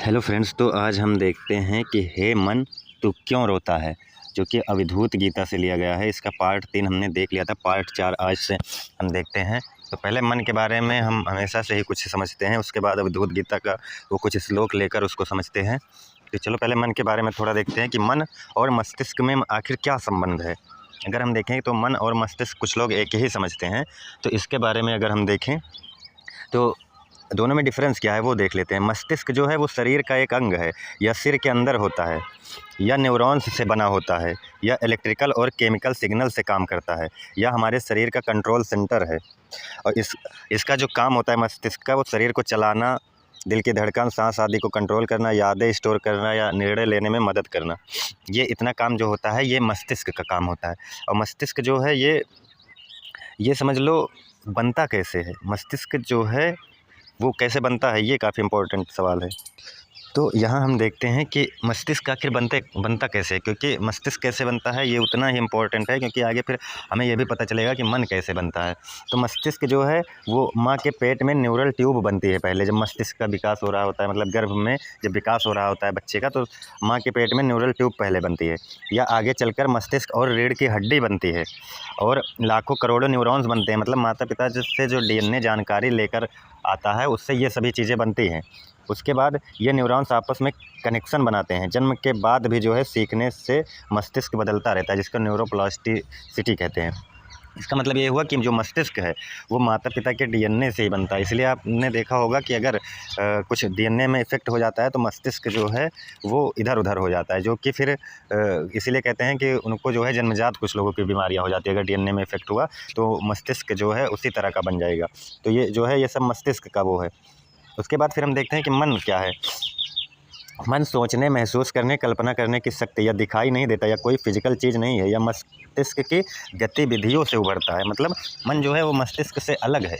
Hello friends, तो आज हम देखते हैं कि हे मन तू क्यों रोता है, जो कि अवधूत गीता से लिया गया है। इसका पार्ट 3 हमने देख लिया था, पार्ट 4 आज से हम देखते हैं। तो पहले मन के बारे में हम हमेशा से ही कुछ समझते हैं, उसके बाद अवधूत गीता का वो कुछ श्लोक लेकर उसको समझते हैं। तो चलो पहले मन के बारे में थोड़ा देखते हैं कि मन और मस्तिष्क में आखिर क्या संबंध है। अगर हम देखें तो मन और मस्तिष्क कुछ लोग एक ही समझते हैं, तो इसके बारे में अगर हम देखें तो दोनों में डिफरेंस क्या है वो देख लेते हैं। मस्तिष्क जो है वो शरीर का एक अंग है, या सिर के अंदर होता है, या न्यूरॉन्स से बना होता है, या इलेक्ट्रिकल और केमिकल सिग्नल से काम करता है, या हमारे शरीर का कंट्रोल सेंटर है। और इसका जो काम होता है मस्तिष्क का, वो शरीर को चलाना, दिल की धड़कन, सांस आदि को कंट्रोल करना, यादें स्टोर करना या निर्णय लेने में मदद करना। ये इतना काम जो होता है ये मस्तिष्क का काम होता है। और मस्तिष्क जो है ये समझ लो बनता कैसे है। मस्तिष्क जो है वो कैसे बनता है, ये काफ़ी इम्पोर्टेंट सवाल है। तो यहाँ हम देखते हैं कि मस्तिष्क आखिर बनता कैसे है, क्योंकि मस्तिष्क कैसे बनता है ये उतना ही इम्पोर्टेंट है, क्योंकि आगे फिर हमें ये भी पता चलेगा कि मन कैसे बनता है। तो मस्तिष्क जो है वो माँ के पेट में न्यूरल ट्यूब बनती है। पहले जब मस्तिष्क का विकास हो रहा होता है, मतलब गर्भ में जब विकास हो रहा होता है बच्चे का, तो माँ के पेट में न्यूरल ट्यूब पहले बनती है, या आगे चलकर मस्तिष्क और रीढ़ की हड्डी बनती है, और लाखों करोड़ों न्यूरॉन्स बनते हैं। मतलब माता पिता से जो डीएनए जानकारी लेकर आता है उससे ये सभी चीज़ें बनती हैं। उसके बाद ये न्यूरॉन्स आपस में कनेक्शन बनाते हैं। जन्म के बाद भी जो है सीखने से मस्तिष्क बदलता रहता है, जिसको न्यूरोप्लास्टिसिटी कहते हैं। इसका मतलब ये हुआ कि जो मस्तिष्क है वो माता पिता के डीएनए से ही बनता है। इसलिए आपने देखा होगा कि अगर कुछ डीएनए में इफ़ेक्ट हो जाता है तो मस्तिष्क जो है वो इधर उधर हो जाता है, जो कि फिर इसीलिए कहते हैं कि उनको जो है जन्मजात कुछ लोगों की बीमारियां हो जाती है। अगर डीएनए में इफ़ेक्ट हुआ तो मस्तिष्क जो है उसी तरह का बन जाएगा। तो ये जो है ये सब मस्तिष्क का वो है। उसके बाद फिर हम देखते हैं कि मन क्या है। मन सोचने, महसूस करने, कल्पना करने की शक्ति, या दिखाई नहीं देता, या कोई फिजिकल चीज़ नहीं है, या मस्तिष्क की गतिविधियों से उभरता है। मतलब मन जो है वो मस्तिष्क से अलग है।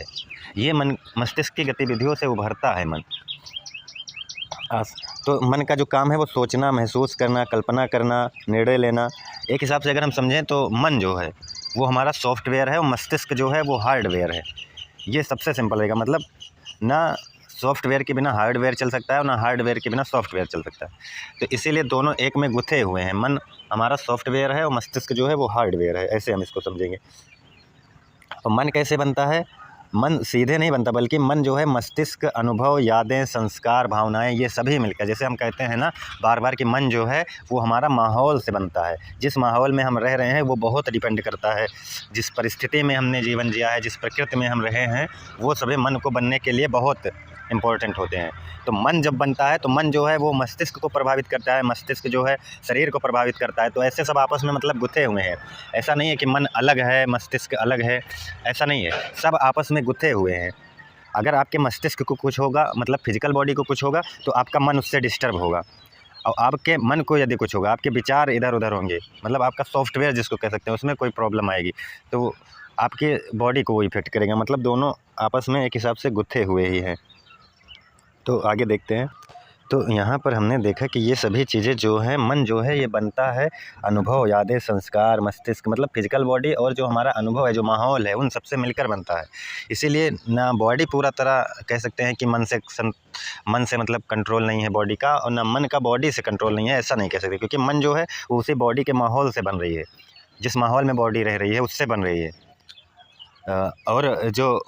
ये मन मस्तिष्क की गतिविधियों से उभरता है मन। तो मन का जो काम है वो सोचना, महसूस करना, कल्पना करना, निर्णय लेना। एक हिसाब से अगर हम समझें तो मन जो है वो हमारा सॉफ्टवेयर है, और मस्तिष्क जो है वो हार्डवेयर है। ये सबसे सिंपल रहेगा। मतलब ना सॉफ्टवेयर के बिना हार्डवेयर चल सकता है, और ना हार्डवेयर के बिना सॉफ्टवेयर चल सकता है। तो इसीलिए दोनों एक में गुथे हुए हैं। मन हमारा सॉफ्टवेयर है और मस्तिष्क जो है वो हार्डवेयर है, ऐसे हम इसको समझेंगे। और मन कैसे बनता है? मन सीधे नहीं बनता, बल्कि मन जो है मस्तिष्क, अनुभव, यादें, संस्कार, भावनाएं, ये सभी मिलकर, जैसे हम कहते हैं ना बार बार कि मन जो है वो हमारा माहौल से बनता है। जिस माहौल में हम रह रहे हैं वो बहुत डिपेंड करता है। जिस परिस्थिति में हमने जीवन जिया है, जिस प्रकृति में हम रहे हैं, वो सभी मन को बनने के लिए बहुत इम्पोर्टेंट होते हैं। तो मन जब बनता है तो मन जो है वो मस्तिष्क को प्रभावित करता है, मस्तिष्क जो है शरीर को प्रभावित करता है। तो ऐसे सब आपस में मतलब गुथे हुए हैं। ऐसा नहीं है कि मन अलग है मस्तिष्क अलग है, ऐसा नहीं है, सब आपस में गुथे हुए हैं। अगर आपके मस्तिष्क को कुछ होगा, मतलब फिजिकल बॉडी को कुछ होगा, तो आपका मन उससे डिस्टर्ब होगा। और आपके मन को यदि कुछ होगा, आपके विचार इधर उधर होंगे, मतलब आपका सॉफ्टवेयर जिसको कह सकते हैं, उसमें कोई प्रॉब्लम आएगी तो आपके बॉडी को वो इफेक्ट करेगा। मतलब दोनों आपस में एक हिसाब से गुथे हुए ही हैं। तो आगे देखते हैं। तो यहाँ पर हमने देखा कि ये सभी चीज़ें जो हैं, मन जो है ये बनता है अनुभव, यादें, संस्कार, मस्तिष्क, मतलब फिजिकल बॉडी और जो हमारा अनुभव है, जो माहौल है, उन सबसे मिलकर बनता है। इसीलिए ना बॉडी पूरा तरह कह सकते हैं कि मन से मतलब कंट्रोल नहीं है बॉडी का, और ना मन का बॉडी से कंट्रोल नहीं है, ऐसा नहीं कह सकते, क्योंकि मन जो है वो उसी बॉडी के माहौल से बन रही है। जिस माहौल में बॉडी रह रही है उससे बन रही है। और जो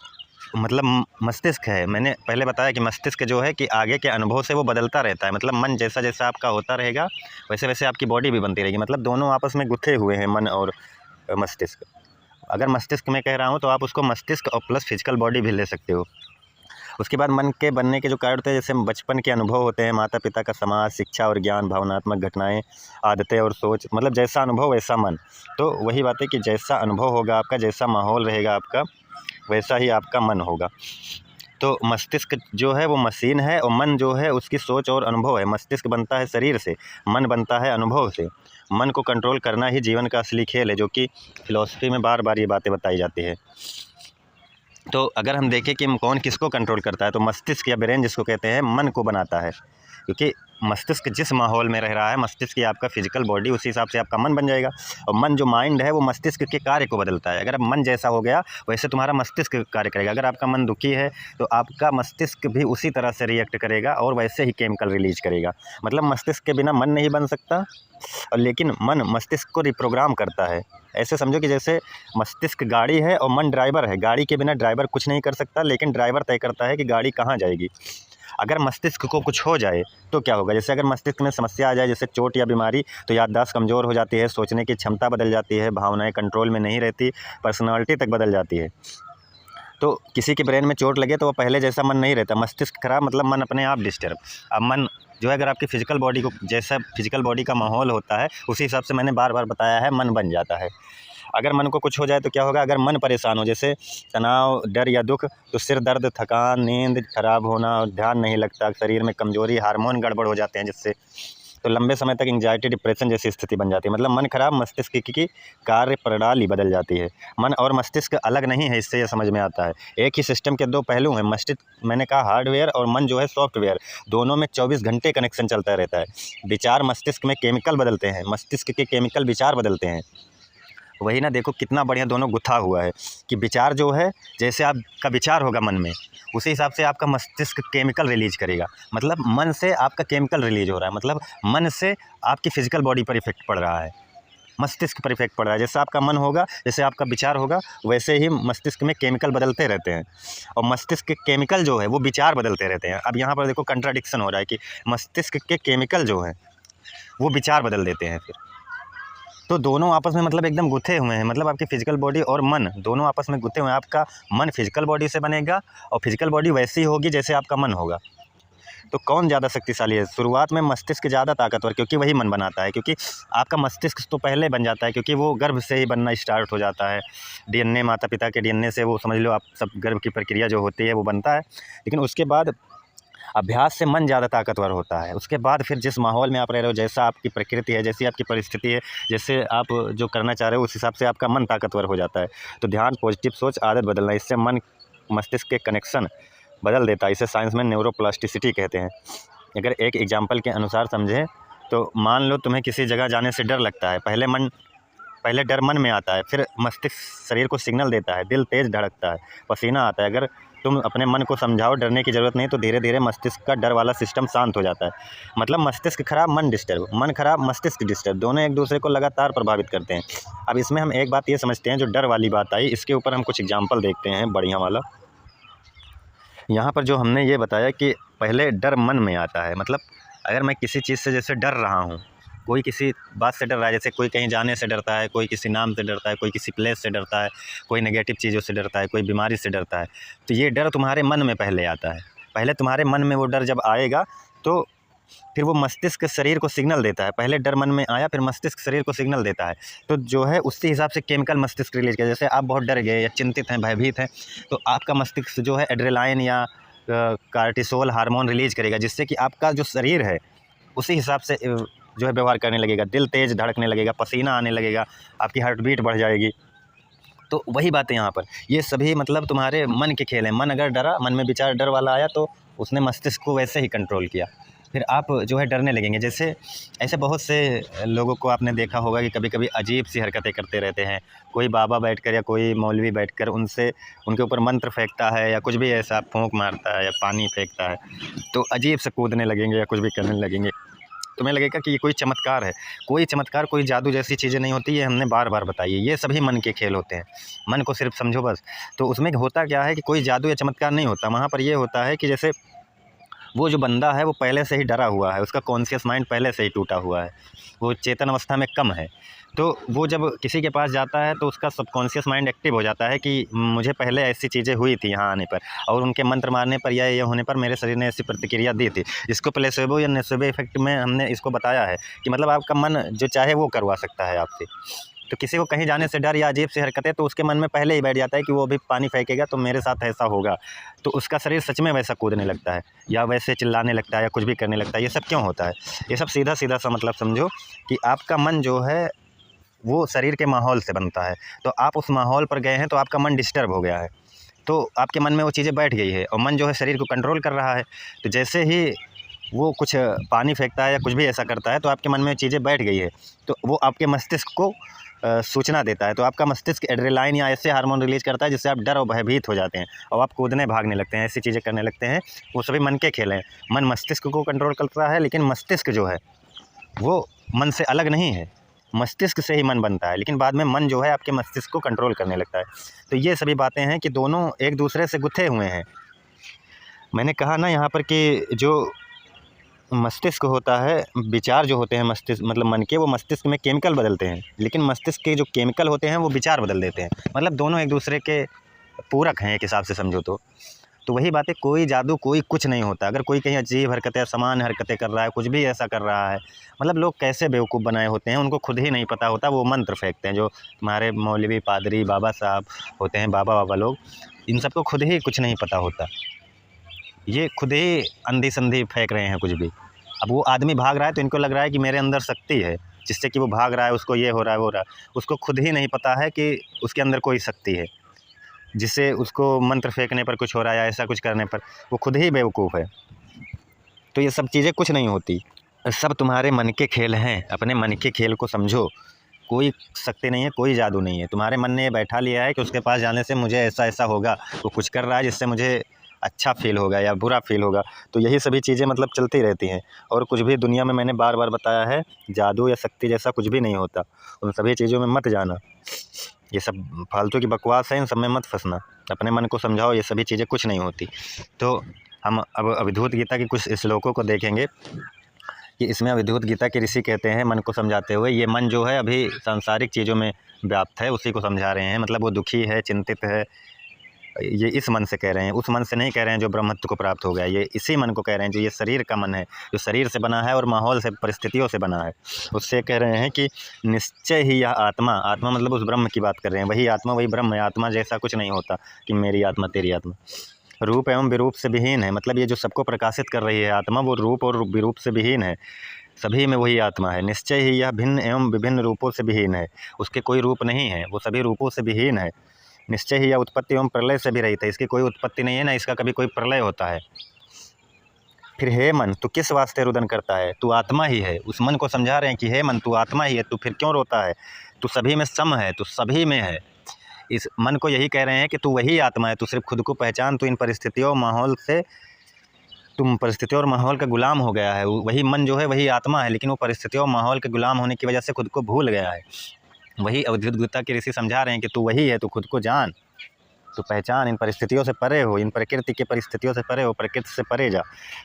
मतलब मस्तिष्क है, मैंने पहले बताया कि मस्तिष्क जो है कि आगे के अनुभव से वो बदलता रहता है। मतलब मन जैसा जैसा आपका होता रहेगा वैसे वैसे आपकी बॉडी भी बनती रहेगी। मतलब दोनों आपस में गुथे हुए हैं, मन और मस्तिष्क। अगर मस्तिष्क में कह रहा हूँ तो आप उसको मस्तिष्क और प्लस फिजिकल बॉडी भी ले सकते हो। उसके बाद मन के बनने के जो कारण होते हैं, जैसे बचपन के अनुभव होते हैं, माता पिता का समाज, शिक्षा और ज्ञान, भावनात्मक घटनाएं, आदतें और सोच, मतलब जैसा अनुभव वैसा मन। तो वही बात है कि जैसा अनुभव होगा आपका, जैसा माहौल रहेगा आपका, वैसा ही आपका मन होगा। तो मस्तिष्क जो है वो मशीन है, और मन जो है उसकी सोच और अनुभव है। मस्तिष्क बनता है शरीर से, मन बनता है अनुभव से। मन को कंट्रोल करना ही जीवन का असली खेल है, जो कि फिलॉसफी में बार बार ये बातें बताई जाती है। तो अगर हम देखें कि कौन किसको कंट्रोल करता है, तो मस्तिष्क या ब्रेन जिसको कहते हैं मन को बनाता है। क्योंकि मस्तिष्क जिस माहौल में रह रहा है, मस्तिष्क की आपका फिजिकल बॉडी, उसी हिसाब से आपका मन बन जाएगा। और मन जो माइंड है वो मस्तिष्क के कार्य को बदलता है। अगर अब मन जैसा हो गया वैसे तुम्हारा मस्तिष्क कार्य करेगा। अगर आपका मन दुखी है तो आपका मस्तिष्क भी उसी तरह से रिएक्ट करेगा और वैसे ही केमिकल रिलीज करेगा। मतलब मस्तिष्क के बिना मन नहीं बन सकता, और लेकिन मन मस्तिष्क को रिप्रोग्राम करता है। ऐसे समझो कि जैसे मस्तिष्क गाड़ी है और मन ड्राइवर है। गाड़ी के बिना ड्राइवर कुछ नहीं कर सकता, लेकिन ड्राइवर तय करता है कि गाड़ी कहाँ जाएगी। अगर मस्तिष्क को कुछ हो जाए तो क्या होगा? जैसे अगर मस्तिष्क में समस्या आ जाए, जैसे चोट या बीमारी, तो याददाश्त कमज़ोर हो जाती है, सोचने की क्षमता बदल जाती है, भावनाएं कंट्रोल में नहीं रहती, पर्सनालिटी तक बदल जाती है। तो किसी के ब्रेन में चोट लगे तो वो पहले जैसा मन नहीं रहता। मस्तिष्क खराब मतलब मन अपने आप डिस्टर्ब। अब मन जो है, अगर आपकी फिजिकल बॉडी को, जैसा फिजिकल बॉडी का माहौल होता है उसी हिसाब से, मैंने बार बार बताया है, मन बन जाता है। अगर मन को कुछ हो जाए तो क्या होगा? अगर मन परेशान हो, जैसे तनाव, डर या दुख, तो सिर दर्द, थकान, नींद खराब होना, ध्यान नहीं लगता, शरीर में कमजोरी, हार्मोन गड़बड़ हो जाते हैं जिससे, तो लंबे समय तक एंजाइटी, डिप्रेशन जैसी स्थिति बन जाती है। मतलब मन खराब, मस्तिष्क की कार्य प्रणाली बदल जाती है। मन और मस्तिष्क अलग नहीं है, इससे यह समझ में आता है। एक ही सिस्टम के दो पहलू हैं। मस्तिष्क, मैंने कहा हार्डवेयर, और मन जो है सॉफ्टवेयर। दोनों में 24 घंटे कनेक्शन चलता रहता है। विचार मस्तिष्क में केमिकल बदलते हैं, मस्तिष्क के केमिकल विचार बदलते हैं। वही ना, देखो कितना बढ़िया दोनों गुथा हुआ है कि विचार जो है, जैसे आपका विचार होगा मन में, उसी हिसाब से आपका मस्तिष्क केमिकल रिलीज करेगा। मतलब मन से आपका केमिकल रिलीज हो रहा है, मतलब मन से आपकी फिजिकल बॉडी पर इफेक्ट पड़ रहा है, मस्तिष्क पर इफेक्ट पड़ रहा है। जैसे आपका मन होगा, जैसे आपका विचार होगा, वैसे ही मस्तिष्क में केमिकल बदलते रहते हैं, और मस्तिष्क के केमिकल जो है वो विचार बदलते रहते हैं। अब यहाँ पर देखो कंट्राडिक्शन हो रहा है कि मस्तिष्क के केमिकल जो हैं वो विचार बदल देते हैं फिर। तो दोनों आपस में मतलब एकदम गुथे हुए हैं। मतलब आपकी फिजिकल बॉडी और मन दोनों आपस में गुथे हुए हैं। आपका मन फिजिकल बॉडी से बनेगा और फिजिकल बॉडी वैसी होगी जैसे आपका मन होगा। तो कौन ज़्यादा शक्तिशाली है? शुरुआत में मस्तिष्क ज़्यादा ताकतवर, क्योंकि वही मन बनाता है। क्योंकि आपका मस्तिष्क तो पहले बन जाता है, क्योंकि वो गर्भ से ही बनना स्टार्ट हो जाता है। डीएनए, माता पिता के डीएनए से वो समझ लो आप सब, गर्भ की प्रक्रिया जो होती है वो बनता है। लेकिन उसके बाद अभ्यास से मन ज़्यादा ताकतवर होता है। उसके बाद फिर जिस माहौल में आप रह रहे हो, जैसा आपकी प्रकृति है, जैसी आपकी परिस्थिति है, जैसे आप जो करना चाह रहे हो, उस हिसाब से आपका मन ताकतवर हो जाता है। तो ध्यान, पॉजिटिव सोच, आदत बदलना, इससे मन मस्तिष्क के कनेक्शन बदल देता है। इसे साइंस में न्यूरोप्लास्टिसिटी कहते हैं। अगर एक एग्जाम्पल के अनुसार समझें तो मान लो तुम्हें किसी जगह जाने से डर लगता है। पहले डर मन में आता है, फिर मस्तिष्क शरीर को सिग्नल देता है, दिल तेज़ धड़कता है, पसीना आता है। अगर तुम अपने मन को समझाओ डरने की ज़रूरत नहीं, तो धीरे धीरे मस्तिष्क का डर वाला सिस्टम शांत हो जाता है। मतलब मस्तिष्क खराब, मन डिस्टर्ब, मन खराब, मस्तिष्क डिस्टर्ब, दोनों एक दूसरे को लगातार प्रभावित करते हैं। अब इसमें हम एक बात ये समझते हैं, जो डर वाली बात आई, इसके ऊपर हम कुछ एग्जाम्पल देखते हैं बढ़िया वाला। यहाँ पर जो हमने ये बताया कि पहले डर मन में आता है। मतलब अगर मैं किसी चीज़ से जैसे डर रहा हूँ, कोई किसी बात से डर रहा है, जैसे कोई कहीं जाने से डरता है, कोई किसी नाम से डरता है, कोई किसी प्लेस से डरता है, कोई नेगेटिव चीज़ों से डरता है, कोई बीमारी से डरता है, तो ये डर तुम्हारे मन में पहले आता है। पहले तुम्हारे मन में वो डर जब आएगा तो फिर वो मस्तिष्क शरीर को सिग्नल देता है। पहले डर मन में आया, फिर मस्तिष्क शरीर को सिग्नल देता है। तो जो है उसी हिसाब से केमिकल मस्तिष्क रिलीज किया। जैसे आप बहुत डर गए या चिंतित हैं, भयभीत हैं, तो आपका मस्तिष्क जो है एड्रेनालिन या कार्टिसोल हार्मोन रिलीज करेगा, जिससे कि आपका जो शरीर है उसी हिसाब से जो है व्यवहार करने लगेगा। दिल तेज़ धड़कने लगेगा, पसीना आने लगेगा, आपकी हार्ट बीट बढ़ जाएगी। तो वही बात है यहाँ पर, ये सभी मतलब तुम्हारे मन के खेल हैं। मन अगर डरा, मन में विचार डर वाला आया, तो उसने मस्तिष्क को वैसे ही कंट्रोल किया, फिर आप जो है डरने लगेंगे। जैसे ऐसे बहुत से लोगों को आपने देखा होगा कि कभी कभी अजीब सी हरकतें करते रहते हैं। कोई बाबा बैठकर या कोई मौलवी बैठकर उनके ऊपर मंत्र फेंकता है या कुछ भी ऐसा फूंक मारता है या पानी फेंकता है, तो अजीब से कूदने लगेंगे या कुछ भी करने लगेंगे। तुम्हें लगेगा कि ये कोई चमत्कार है। कोई चमत्कार, कोई जादू जैसी चीज़ें नहीं होती, ये हमने बार बार बताई है। ये सभी मन के खेल होते हैं। मन को सिर्फ समझो बस। तो उसमें होता क्या है कि कोई जादू या चमत्कार नहीं होता। वहाँ पर ये होता है कि जैसे वो जो बंदा है वो पहले से ही डरा हुआ है, उसका कॉन्शियस माइंड पहले से ही टूटा हुआ है, वो चेतन अवस्था में कम है। तो वो जब किसी के पास जाता है तो उसका सबकॉन्शियस माइंड एक्टिव हो जाता है कि मुझे पहले ऐसी चीज़ें हुई थी यहाँ आने पर, और उनके मंत्र मारने पर या ये होने पर मेरे शरीर ने ऐसी प्रतिक्रिया दी थी। इसको प्लेसेबो या नेसेबो इफेक्ट में हमने इसको बताया है कि मतलब आपका मन जो चाहे वो करवा सकता है आपसे। तो किसी को कहीं जाने से डर या अजीब सी हरकतें, तो उसके मन में पहले ही बैठ जाता है कि वो अभी पानी फेंकेगा तो मेरे साथ ऐसा होगा, तो उसका शरीर सच में वैसा कूदने लगता है या वैसे चिल्लाने लगता है या कुछ भी करने लगता है। ये सब क्यों होता है? ये सब सीधा सीधा सा मतलब समझो कि आपका मन जो है वो शरीर के माहौल से बनता है। तो आप उस माहौल पर गए हैं तो आपका मन डिस्टर्ब हो गया है, तो आपके मन में वो चीज़ें बैठ गई है और मन जो है शरीर को कंट्रोल कर रहा है। तो जैसे ही वो कुछ पानी फेंकता है या कुछ भी ऐसा करता है तो आपके मन में चीज़ें बैठ गई है, तो वो आपके मस्तिष्क को सूचना देता है। तो आपका मस्तिष्क एड्रेनालाइन या ऐसे हार्मोन रिलीज़ करता है जिससे आप डर और भयभीत हो जाते हैं और आप कूदने भागने लगते हैं, ऐसी चीज़ें करने लगते हैं। वो सभी मन के खेल हैं। मन मस्तिष्क को कंट्रोल करता है, लेकिन मस्तिष्क जो है वो मन से अलग नहीं है। मस्तिष्क से ही मन बनता है, लेकिन बाद में मन जो है आपके मस्तिष्क को कंट्रोल करने लगता है। तो ये सभी बातें हैं कि दोनों एक दूसरे से गुथे हुए हैं। मैंने कहा ना यहाँ पर कि जो मस्तिष्क होता है, विचार जो होते हैं मस्तिष्क मतलब मन के, वो मस्तिष्क में केमिकल बदलते हैं, लेकिन मस्तिष्क के जो केमिकल होते हैं वो विचार बदल देते हैं। मतलब दोनों एक दूसरे के पूरक हैं एक हिसाब से समझो तो वही बात है, कोई जादू कोई कुछ नहीं होता। अगर कोई कहीं अजीब हरकतें समान हरकतें कर रहा है, कुछ भी ऐसा कर रहा है, मतलब लोग कैसे बेवकूफ़ बनाए होते हैं, उनको खुद ही नहीं पता होता, वो मंत्र फेंकते हैं। जो तुम्हारे मौलवी पादरी बाबा साहब होते हैं, बाबा लोग, इन सबको खुद ही कुछ नहीं पता होता। ये खुद ही अंधी संधी फेंक रहे हैं कुछ भी। अब वो आदमी भाग रहा है तो इनको लग रहा है कि मेरे अंदर शक्ति है जिससे कि वो भाग रहा है, उसको ये हो रहा है वो हो रहा है। उसको खुद ही नहीं पता है कि उसके अंदर कोई शक्ति है जिससे उसको मंत्र फेंकने पर कुछ हो रहा है या ऐसा कुछ करने पर। वो खुद ही बेवकूफ़ है। तो ये सब चीज़ें कुछ नहीं होती, सब तुम्हारे मन के खेल हैं। अपने मन के खेल को समझो। कोई शक्ति नहीं है, कोई जादू नहीं है। तुम्हारे मन ने ये बैठा लिया है कि उसके पास जाने से मुझे ऐसा ऐसा होगा, वो कुछ कर रहा है जिससे मुझे अच्छा फ़ील होगा या बुरा फ़ील होगा। तो यही सभी चीज़ें मतलब चलती रहती हैं। और कुछ भी दुनिया में मैंने बार बार बताया है, जादू या शक्ति जैसा कुछ भी नहीं होता। उन सभी चीज़ों में मत जाना। ये सब फालतू की बकवास है, इन सब में मत फंसना। अपने मन को समझाओ, ये सभी चीज़ें कुछ नहीं होती। तो हम अब अवधूत गीता के कुछ श्लोकों को देखेंगे कि इसमें अवधूत गीता के ऋषि कहते हैं मन को समझाते हुए, ये मन जो है अभी सांसारिक चीज़ों में व्याप्त है, उसी को समझा रहे हैं। मतलब वो दुखी है, चिंतित है, ये इस मन से कह रहे हैं। उस मन से नहीं कह रहे हैं जो ब्रह्मत्व को प्राप्त हो गया, ये इसी मन को कह रहे हैं जो ये शरीर का मन है, जो शरीर से बना है और माहौल से, परिस्थितियों से बना है। उससे कह रहे हैं कि निश्चय ही यह आत्मा, आत्मा मतलब उस ब्रह्म की बात कर रहे हैं, वही आत्मा वही ब्रह्म है। आत्मा जैसा कुछ नहीं होता कि मेरी आत्मा तेरी आत्मा। रूप एवं विरूप से विहीन है, मतलब ये जो सबको प्रकाशित कर रही है आत्मा, वो रूप और विरूप से विहीन है। सभी में वही आत्मा है। निश्चय ही यह भिन्न एवं विभिन्न रूपों से विहीन है, उसके कोई रूप नहीं है, वो सभी रूपों से विहीन है। निश्चय ही यह उत्पत्ति एवं प्रलय से भी रहित है, इसकी कोई उत्पत्ति नहीं है, ना इसका कभी कोई प्रलय होता है। फिर हे मन, तू किस वास्ते रुदन करता है? तू आत्मा ही है। उस मन को समझा रहे हैं कि हे मन, तू आत्मा ही है, तू फिर क्यों रोता है? तू सभी में सम है, तू सभी में है। इस मन को यही कह रहे हैं कि तू वही आत्मा है, तू सिर्फ खुद को पहचान। तू इन परिस्थितियों माहौल से, तुम परिस्थितियों और माहौल का गुलाम हो गया है। वही मन जो है वही आत्मा है, लेकिन वो परिस्थितियों और माहौल के गुलाम होने की वजह से खुद को भूल गया है। वही अवधूत गीता के ऋषि समझा रहे हैं कि तू वही है, तू खुद को जान, तू पहचान। इन परिस्थितियों से परे हो, इन प्रकृति की परिस्थितियों से परे हो, प्रकृति से परे जा।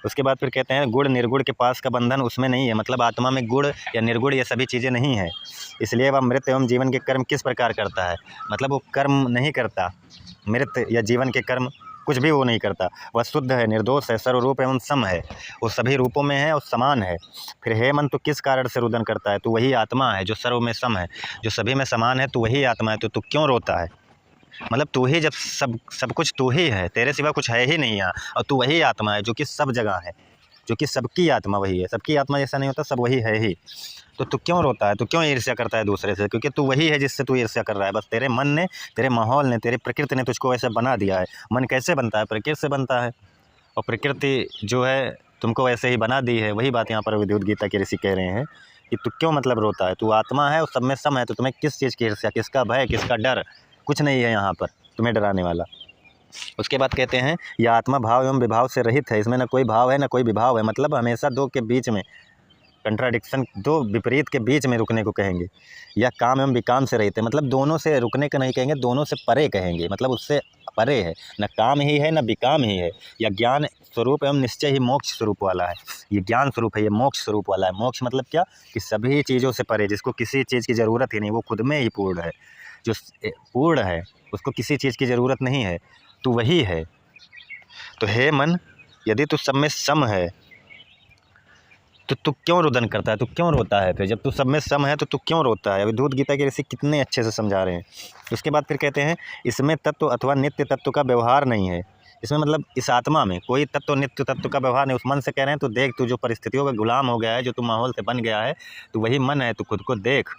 उसके बाद फिर कहते हैं गुण निर्गुण के पास का बंधन उसमें नहीं है। मतलब आत्मा में गुण या निर्गुण ये सभी चीज़ें नहीं है, इसलिए वह मृत एवं जीवन के कर्म किस प्रकार करता है? मतलब वो कर्म नहीं करता, मृत या जीवन के कर्म कुछ भी वो नहीं करता। वह शुद्ध है, निर्दोष है, सर्वरूप एवं सम है, वो सभी रूपों में है और समान है। फिर हे मन, तू किस कारण से रुदन करता है? तू वही आत्मा है जो सर्व में सम है, जो सभी में समान है। तू वही आत्मा है, तो तू क्यों रोता है? मतलब तू ही, जब सब कुछ तू ही है, तेरे सिवा कुछ है ही नहीं यहाँ, और तू वही आत्मा है जो कि सब जगह है, जो कि सबकी आत्मा वही है। सबकी आत्मा जैसा नहीं होता, सब वही है ही। तो तू क्यों रोता है? तू क्यों ईर्ष्या करता है दूसरे से? क्योंकि तू वही है जिससे तू ईर्ष्या कर रहा है। बस तेरे मन ने, तेरे माहौल ने, तेरी प्रकृति ने तुझको वैसे बना दिया है। मन कैसे बनता है? प्रकृति से बनता है, और प्रकृति जो है तुमको वैसे ही बना दी है। वही बात यहाँ पर अवधूत गीता के ऋषि कह रहे हैं कि तू क्यों मतलब रोता है? तू आत्मा है और सब में सम है, तो तुम्हें किस चीज़ की ईर्ष्या, किसका भय, किसका डर? कुछ नहीं है यहाँ पर तुम्हें डराने वाला। उसके बाद कहते हैं यह आत्मा भाव एवं विभाव से रहित है, इसमें न कोई भाव है न कोई विभाव है। मतलब हमेशा दो के बीच में कंट्राडिक्शन, दो विपरीत के बीच में रुकने को कहेंगे। या काम एवं विकाम से रहित है, मतलब दोनों से रुकने का नहीं कहेंगे, दोनों से परे कहेंगे। मतलब उससे परे है, न काम ही है न विकाम ही है। या ज्ञान स्वरूप एवं निश्चय ही मोक्ष स्वरूप वाला है। ये ज्ञान स्वरूप है, ये मोक्ष स्वरूप वाला है। मोक्ष मतलब क्या? कि सभी चीज़ों से परे, जिसको किसी चीज़ की ज़रूरत ही नहीं, वो खुद में ही पूर्ण है। जो पूर्ण है उसको किसी चीज़ की ज़रूरत नहीं है, तू वही है। तो हे मन, यदि तू सब में सम है तो तू क्यों रुदन करता है? तू क्यों रोता है? फिर जब तू सब में सम है तो तू क्यों रोता है? अवधूत गीता के ऋषि कितने अच्छे से समझा रहे हैं। उसके बाद फिर कहते हैं इसमें तत्व अथवा नित्य तत्व का व्यवहार नहीं है। इसमें मतलब इस आत्मा में कोई तत्व नित्य तत्व का व्यवहार नहीं। उस मन से कह रहे हैं, तो देख, तू जो परिस्थितियों का गुलाम हो गया है, जो तू माहौल से बन गया है, तो वही मन है, तू खुद को देख।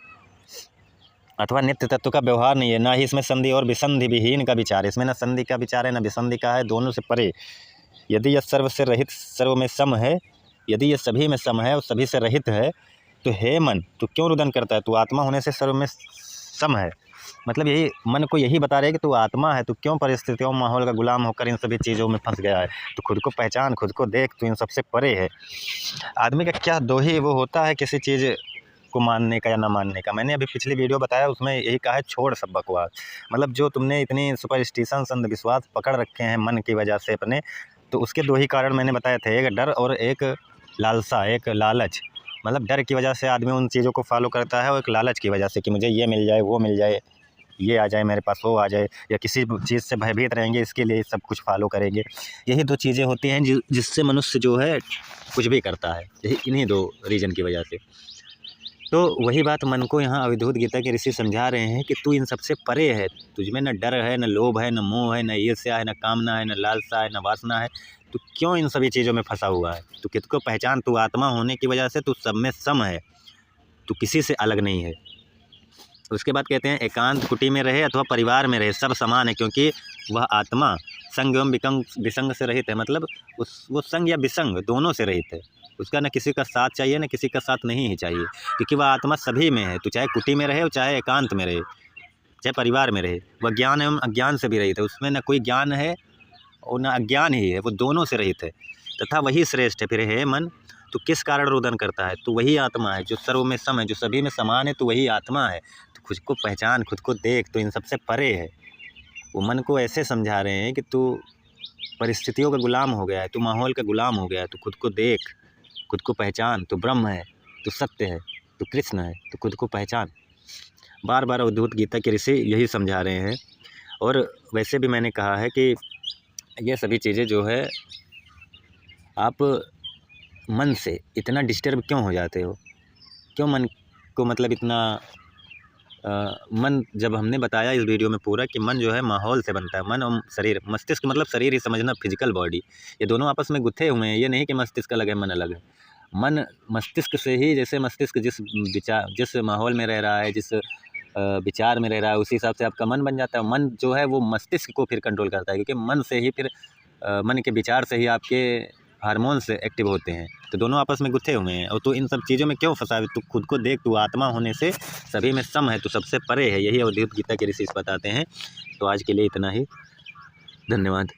अथवा नित्य तत्व का व्यवहार नहीं है, ना ही इसमें संधि और विसंधि विहीन का विचार है। इसमें ना संधि का विचार है ना विसंधि का है, दोनों से परे। यदि यह सर्व से रहित सर्व में सम है यदि ये सभी में सम है और सभी से रहित है तो हे मन तू क्यों रुदन करता है, तू आत्मा होने से सर्व में सम है। मतलब यही मन को यही बता रहे हैं कि तू आत्मा है, तू क्यों परिस्थितियों माहौल का गुलाम होकर इन सभी चीज़ों में फंस गया है। तो खुद को पहचान, खुद को देख, तू इन सबसे परे है। आदमी का क्या दोही वो होता है किसी चीज़ को मानने का या ना मानने का। मैंने अभी पिछली वीडियो बताया, उसमें यही कहा है छोड़ सब बकवास। मतलब जो तुमने इतनी सुपरस्टिशंस अंधविश्वास पकड़ रखे हैं मन की वजह से अपने, तो उसके दो ही कारण मैंने बताए थे, एक डर और एक लालसा, एक लालच। मतलब डर की वजह से आदमी उन चीज़ों को फॉलो करता है और एक लालच की वजह से कि मुझे ये मिल जाए, वो मिल जाए, ये आ जाए मेरे पास, वो आ जाए, या किसी चीज़ से भयभीत रहेंगे इसके लिए सब कुछ फॉलो करेंगे। यही दो चीज़ें होती हैं जिससे मनुष्य जो है कुछ भी करता है, यही इन्हीं दो रीज़न की वजह से। तो वही बात मन को यहाँ अवधूत गीता के ऋषि समझा रहे हैं कि तू इन सबसे परे है, तुझमें न डर है, न लोभ है, न मोह है, न ईर्ष्या है, न कामना है, न लालसा है, न वासना है। तू क्यों इन सभी चीज़ों में फंसा हुआ है। तू खुद को पहचान, तू आत्मा होने की वजह से तू सब में सम है, तू किसी से अलग नहीं है। उसके बाद कहते हैं एकांत कुटी में रहे अथवा परिवार में रहे सब समान है, क्योंकि वह आत्मा संग एवं विसंग से रहित है। मतलब वो संग या विसंग दोनों से रहित है। उसका न किसी का साथ चाहिए, न किसी का साथ नहीं ही चाहिए, क्योंकि वह आत्मा सभी में है। तो चाहे कुटी में रहे और चाहे एकांत में रहे, चाहे परिवार में रहे, वह ज्ञान एवं अज्ञान से भी रहित है। उसमें न कोई ज्ञान है और न अज्ञान ही है, वो दोनों से रहित है। तथा वही श्रेष्ठ है। फिर हे मन तो किस कारण रोदन करता है, तो वही आत्मा है जो सर्व में सम है, जो सभी में समान है, तो वही आत्मा है। तो खुद को पहचान, खुद को देख, तो इन सबसे परे है। वो मन को ऐसे समझा रहे हैं कि तू परिस्थितियों का गुलाम हो गया है, तू माहौल का गुलाम हो गया है, तो खुद को देख, खुद को पहचान, तो ब्रह्म है, तो सत्य है, तो कृष्ण है, तो खुद को पहचान। बार बार अवधूत गीता के ऋषि यही समझा रहे हैं। और वैसे भी मैंने कहा है कि ये सभी चीज़ें जो है आप मन से इतना डिस्टर्ब क्यों हो जाते हो, क्यों मन को मतलब इतना मन, जब हमने बताया इस वीडियो में पूरा कि मन जो है माहौल से बनता है। मन और शरीर, मस्तिष्क मतलब शरीर ही समझना, फिजिकल बॉडी, ये दोनों आपस में गुत्थे हुए हैं। ये नहीं कि मस्तिष्क अलग है मन अलग है। मन मस्तिष्क से ही, जैसे मस्तिष्क जिस माहौल में रह रहा है, जिस विचार में रह रहा है, उसी हिसाब से आपका मन बन जाता है। मन जो है वो मस्तिष्क को फिर कंट्रोल करता है, क्योंकि मन से ही फिर मन के विचार से ही आपके हार्मोन्स एक्टिव होते हैं। तो दोनों आपस में गुत्थे हुए हैं। और तो इन सब चीज़ों में क्यों फंसा है, तू खुद को देख, तू आत्मा होने से सभी में सम है, तो सबसे परे है। यही अवधूत गीता के ऋषि बताते हैं। तो आज के लिए इतना ही, धन्यवाद।